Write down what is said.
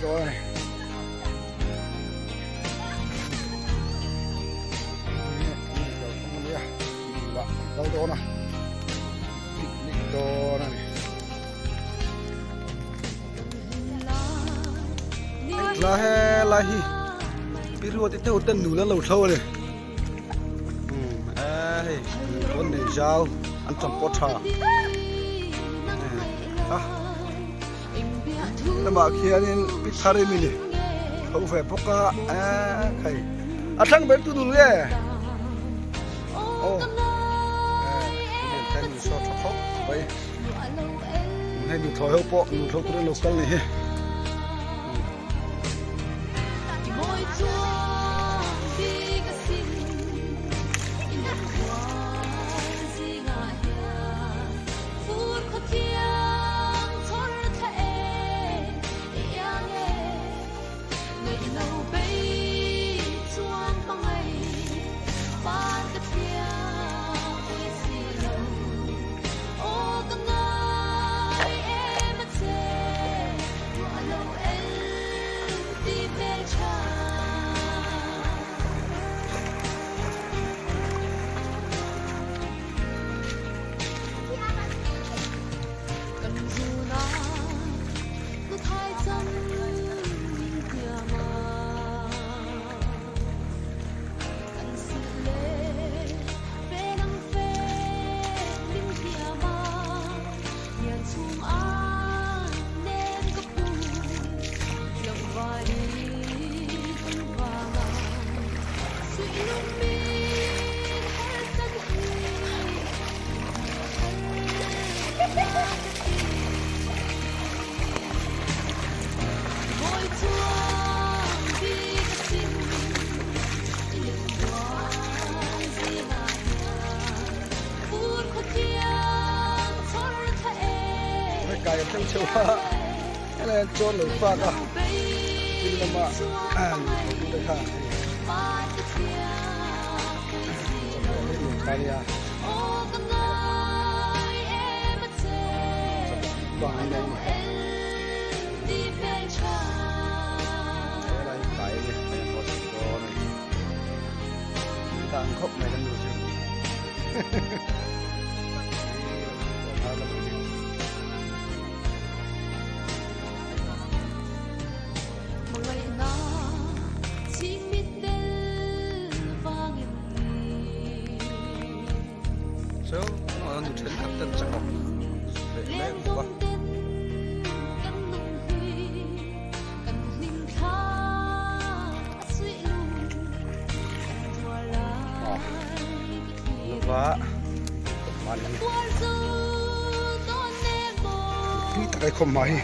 ตัวนี่เราโดนนะนี่โดนนะนี่ลาเฮลาฮีพี่รู้ว่าที่เท่าเต้นหนูแล้วเราเท่าเลยคนนี้ยาวอันจำปอชาแล้วมาเขียนนี่พิธาริมินี่เขาแฝงพวกกะใครทั้งแบบตัวดูเลยโอ้เนี่ยแทนอยู่ชอบท็อปไปให้ดูถอยเขาปะดูเขาตัวเล็กกันเลยไก่ทั้งเชื่อว่าอะไรโจรหรือฟ้าก็กินละมาดูได้ค่ะไปเนี่ยวางอะไรอะไรไก่เนี่ยไม่พอสิโดนต่างคบในกันดูสิSo, orang tu cakap kapten cakap, leh apa? Lupa, mana ni? Ni tak ada komai.